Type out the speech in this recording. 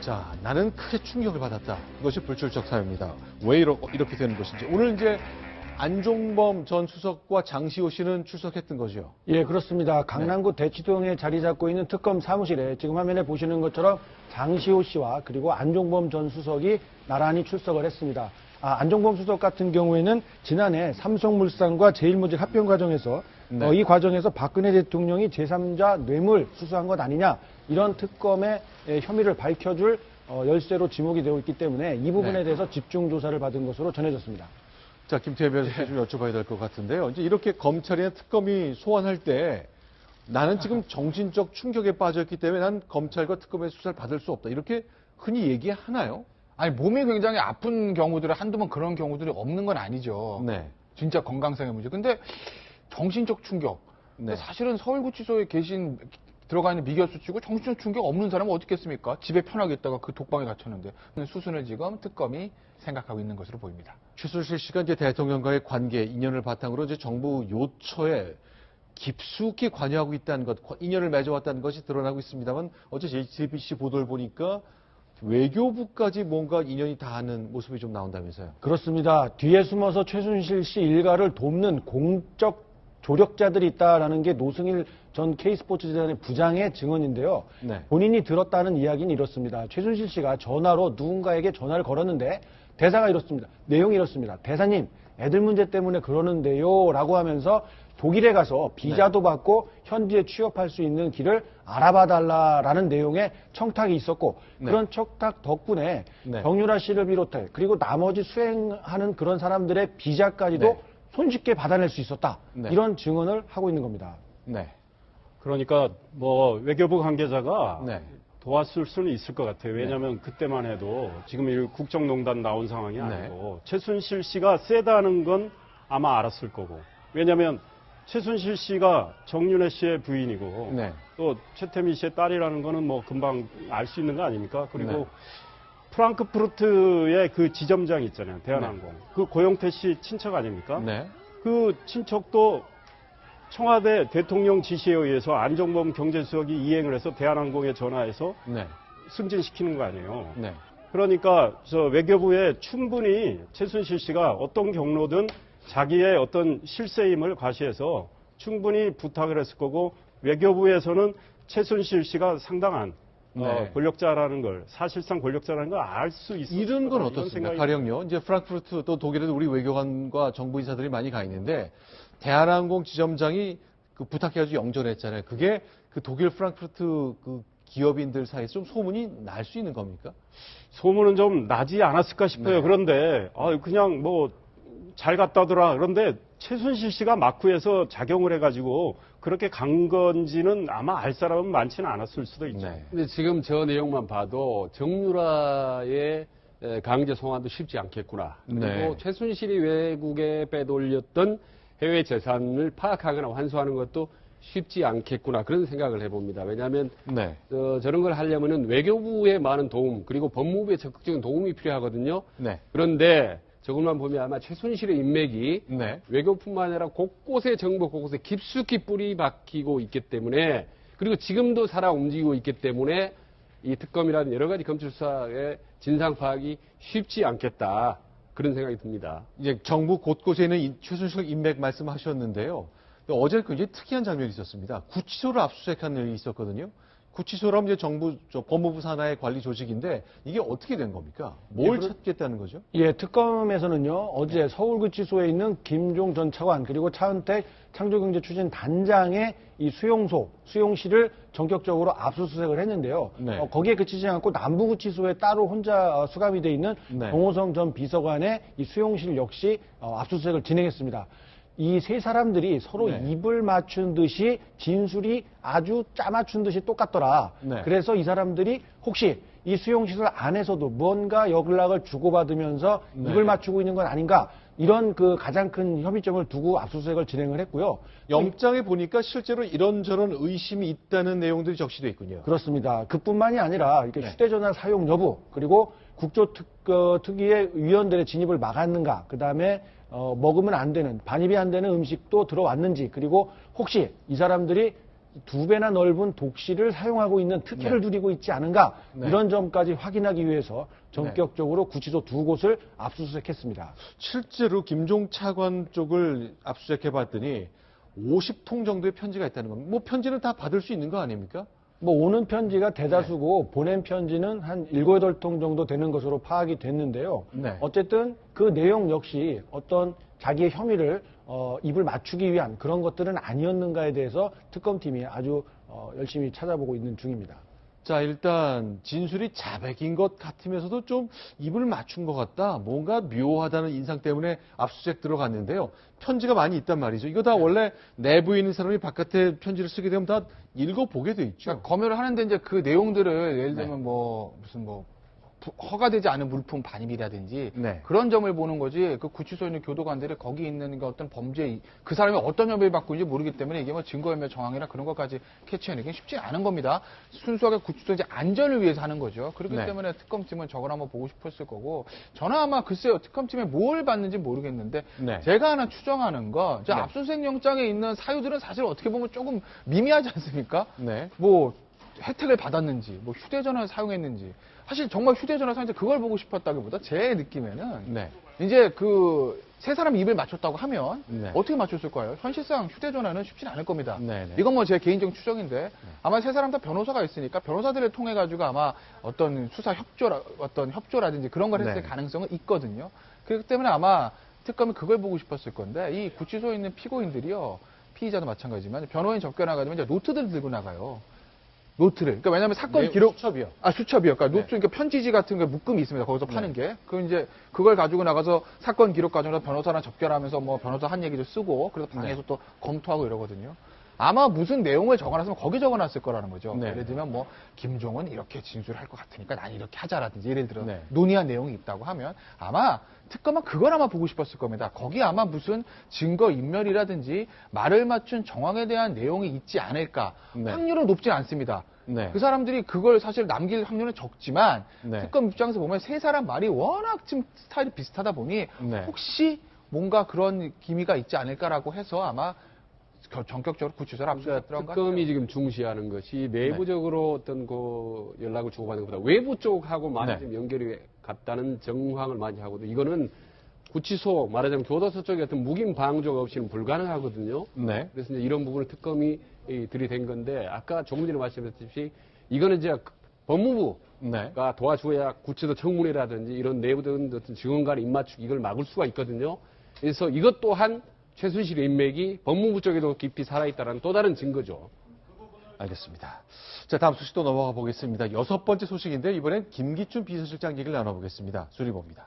자, 나는 크게 충격을 받았다. 이것이 불출석 사유입니다. 왜 이렇게 되는 것인지. 오늘 이제 안종범 전 수석과 장시호 씨는 출석했던 거죠. 예, 그렇습니다. 강남구 대치동에 자리 잡고 있는 특검 사무실에 지금 화면에 보시는 것처럼 장시호 씨와 그리고 안종범 전 수석이 나란히 출석을 했습니다. 안종범 수석 같은 경우에는 지난해 삼성물산과 제일모직 합병 과정에서 이 과정에서 박근혜 대통령이 제3자 뇌물 수수한 것 아니냐 이런 특검의 혐의를 밝혀줄 열쇠로 지목이 되어 있기 때문에 이 부분에 대해서 집중 조사를 받은 것으로 전해졌습니다. 자, 김태현 변호사께 좀 여쭤봐야 될 것 같은데요. 이제 이렇게 검찰이나 특검이 소환할 때 나는 지금 정신적 충격에 빠졌기 때문에 난 검찰과 특검의 수사를 받을 수 없다. 이렇게 흔히 얘기하나요? 아니, 몸이 굉장히 아픈 경우들은 한두 번 그런 경우들이 없는 건 아니죠. 네. 진짜 건강상의 문제. 근데 정신적 충격. 네. 사실은 서울구치소에 들어가 있는 미결수 치고 정신적 충격 없는 사람은 어디 있겠습니까? 집에 편하게 있다가 그 독방에 갇혔는데. 수순을 지금 특검이 생각하고 있는 것으로 보입니다. 최순실 씨가 이제 대통령과의 관계, 인연을 바탕으로 이제 정부 요처에 깊숙이 관여하고 있다는 것, 인연을 맺어왔다는 것이 드러나고 있습니다만 어제 JTBC 보도를 보니까 외교부까지 뭔가 인연이 닿는 모습이 좀 나온다면서요. 그렇습니다. 뒤에 숨어서 최순실 씨 일가를 돕는 공적 조력자들이 있다라는 게 노승일 전 K스포츠재단의 부장의 증언인데요. 네. 본인이 들었다는 이야기는 이렇습니다. 최순실 씨가 전화로 누군가에게 전화를 걸었는데 대사가 이렇습니다. 내용이 이렇습니다. 대사님, 애들 문제 때문에 그러는데요. 라고 하면서 독일에 가서 비자도 받고 현지에 취업할 수 있는 길을 알아봐 달라라는 내용의 청탁이 있었고 그런 청탁 덕분에 정유라 씨를 비롯해 그리고 나머지 수행하는 그런 사람들의 비자까지도 손쉽게 받아낼 수 있었다. 이런 증언을 하고 있는 겁니다. 네. 그러니까 뭐 외교부 관계자가 도왔을 수는 있을 것 같아요. 왜냐하면 그때만 해도 지금 이 국정농단 나온 상황이 아니고 최순실 씨가 세다는 건 아마 알았을 거고 왜냐하면 최순실 씨가 정윤회 씨의 부인이고 또 최태민 씨의 딸이라는 거는 뭐 금방 알 수 있는 거 아닙니까? 그리고 프랑크푸르트의 그 지점장 있잖아요. 대한항공. 그 고영태 씨 친척 아닙니까? 그 친척도 청와대 대통령 지시에 의해서 안종범 경제수석이 이행을 해서 대한항공에 전화해서 승진시키는 거 아니에요. 그러니까 저 외교부에 충분히 최순실 씨가 어떤 경로든 자기의 어떤 실세임을 과시해서 충분히 부탁을 했을 거고 외교부에서는 최순실 씨가 상당한 권력자라는 걸 사실상 권력자라는 걸 알 수 있어요. 이런 건 어떻습니까? 가령요. 이제 프랑크푸르트 또 독일에도 우리 외교관과 정부 인사들이 많이 가 있는데 대한항공 지점장이 그 부탁해가지고 영전했잖아요. 그게 그 독일 프랑크푸르트 그 기업인들 사이에서 좀 소문이 날 수 있는 겁니까? 소문은 좀 나지 않았을까 싶어요. 그런데 그냥 뭐 잘 갔다더라. 그런데 최순실 씨가 마쿠에서 작용을 해가지고 그렇게 간 건지는 아마 알 사람은 많지는 않았을 수도 있죠. 근데 지금 저 내용만 봐도 정유라의 강제 송환도 쉽지 않겠구나. 그리고 최순실이 외국에 빼돌렸던 해외 재산을 파악하거나 환수하는 것도 쉽지 않겠구나. 그런 생각을 해봅니다. 왜냐하면 저런 걸 하려면은 외교부의 많은 도움 그리고 법무부의 적극적인 도움이 필요하거든요. 그런데 저것만 보면 아마 최순실의 인맥이 외교뿐만 아니라 곳곳에 정부 곳곳에 깊숙이 뿌리 박히고 있기 때문에 그리고 지금도 살아 움직이고 있기 때문에 이 특검이라는 여러 가지 검찰 수사의 진상 파악이 쉽지 않겠다. 그런 생각이 듭니다. 이제 정부 곳곳에 있는 최순실 인맥 말씀하셨는데요. 어제 굉장히 특이한 장면이 있었습니다. 구치소를 압수수색한 일이 있었거든요. 구치소라면 이제 정부 법무부 산하의 관리 조직인데 이게 어떻게 된 겁니까? 뭘 찾겠다는 거죠? 예, 특검에서는요 어제 서울구치소에 있는 김종 전 차관 그리고 차은택 창조경제추진단장의 이 수용실을 전격적으로 압수수색을 했는데요. 거기에 그치지 않고 남부구치소에 따로 혼자 수감이 돼 있는 정호성 전 비서관의 이 수용실 역시 압수수색을 진행했습니다. 이 세 사람들이 서로 입을 맞춘 듯이 진술이 아주 짜맞춘 듯이 똑같더라. 그래서 이 사람들이 혹시 이 수용시설 안에서도 뭔가 연락을 주고받으면서 입을 맞추고 있는 건 아닌가 이런 그 가장 큰 협의점을 두고 압수수색을 진행을 했고요. 영장에 보니까 실제로 이런저런 의심이 있다는 내용들이 적시되어 있군요. 그렇습니다. 그뿐만이 아니라 이렇게 휴대전화 사용 여부 그리고 국조특위의 위원들의 진입을 막았는가 그다음에 먹으면 안 되는 반입이 안 되는 음식도 들어왔는지 그리고 혹시 이 사람들이 2배나 넓은 독실을 사용하고 있는 특혜를 누리고 있지 않은가 이런 점까지 확인하기 위해서 전격적으로 구치소 2곳을 압수수색했습니다. 실제로 김종 차관 쪽을 압수수색해 봤더니 50통 정도의 편지가 있다는 겁니다. 뭐 편지는 다 받을 수 있는 거 아닙니까? 뭐 오는 편지가 대다수고 보낸 편지는 한 7, 8통 정도 되는 것으로 파악이 됐는데요. 어쨌든 그 내용 역시 어떤 자기의 혐의를 입을 맞추기 위한 그런 것들은 아니었는가에 대해서 특검팀이 아주 열심히 찾아보고 있는 중입니다. 자, 일단 진술이 자백인 것 같으면서도 좀 입을 맞춘 것 같다. 뭔가 묘하다는 인상 때문에 압수수색 들어갔는데요. 편지가 많이 있단 말이죠. 이거 다 원래 내부에 있는 사람이 바깥에 편지를 쓰게 되면 다 읽어보게 돼 있죠. 그러니까 검열을 하는데 이제 그 내용들을 예를 들면 무슨 허가되지 않은 물품 반입이라든지 그런 점을 보는 거지 그 구치소에 있는 교도관들이 거기 있는 그 어떤 범죄 그 사람이 어떤 혐의를 받고 있는지 모르기 때문에 이게 뭐 증거인멸 정황이나 그런 것까지 캐치해내기는 쉽지 않은 겁니다. 순수하게 구치소 이제 안전을 위해서 하는 거죠. 그렇기 때문에 특검팀은 저걸 한번 보고 싶었을 거고 저는 아마 글쎄요 특검팀에 뭘 받는지 모르겠는데 제가 하나 추정하는 거 압수수색 영장에 있는 사유들은 사실 어떻게 보면 조금 미미하지 않습니까? 뭐 혜택을 받았는지 뭐 휴대전화를 사용했는지 사실 정말 휴대전화 사용했는데 그걸 보고 싶었다기보다 제 느낌에는 이제 그 세 사람이 입을 맞췄다고 하면 어떻게 맞췄을 거예요? 현실상 휴대전화는 쉽지는 않을 겁니다. 이건 뭐 제 개인적 추정인데 아마 세 사람 다 변호사가 있으니까 변호사들을 통해 가지고 아마 어떤 수사 협조라든지 그런 걸 했을 가능성은 있거든요. 그렇기 때문에 아마 특검이 그걸 보고 싶었을 건데 이 구치소에 있는 피고인들이요 피의자도 마찬가지지만 변호인 접견하가지고 이제 노트들을 들고 나가요. 노트를. 그러니까 왜냐하면 사건 기록 수첩이요. 수첩이요. 그러니까 노트, 그러니까 편지지 같은 게 묶음이 있습니다. 거기서 파는 게. 그 이제 그걸 가지고 나가서 사건 기록 가지고 변호사랑 접견하면서 뭐 변호사 한 얘기도 쓰고 그래서 방에서 또 검토하고 이러거든요. 아마 무슨 내용을 적어놨으면 거기 적어놨을 거라는 거죠. 예를 들면 뭐 김종은 이렇게 진술할 것 같으니까 난 이렇게 하자라든지 예를 들어 논의한 내용이 있다고 하면 아마 특검은 그걸 아마 보고 싶었을 겁니다. 거기 아마 무슨 증거 인멸이라든지 말을 맞춘 정황에 대한 내용이 있지 않을까. 확률은 높진 않습니다. 그 사람들이 그걸 사실 남길 확률은 적지만 특검 입장에서 보면 세 사람 말이 워낙 지금 스타일이 비슷하다 보니 혹시 뭔가 그런 기미가 있지 않을까라고 해서 아마 전격적으로 구치소를 압수했던 것 같아요. 특검이 지금 중시하는 것이 내부적으로 어떤 그 연락을 주고받는 것보다 외부 쪽하고 많이 좀 연결이 갔다는 정황을 많이 하거든요. 이거는 구치소 말하자면 교도소 쪽에 어떤 묵인 방조가 없이는 불가능하거든요. 그래서 이제 이런 부분을 특검이 들이댄 건데 아까 조금 전에 말씀드렸듯이 이거는 이제 법무부가 도와줘야 구치소 청문회라든지 이런 내부적인 어떤 증언 간의 입맞추기 이걸 막을 수가 있거든요. 그래서 이것 또한 최순실의 인맥이 법무부 쪽에도 깊이 살아있다는 또 다른 증거죠. 알겠습니다. 자, 다음 소식 또 넘어가 보겠습니다. 6번째 소식인데 이번엔 김기춘 비서실장 얘기를 나눠보겠습니다. 수리봅니다.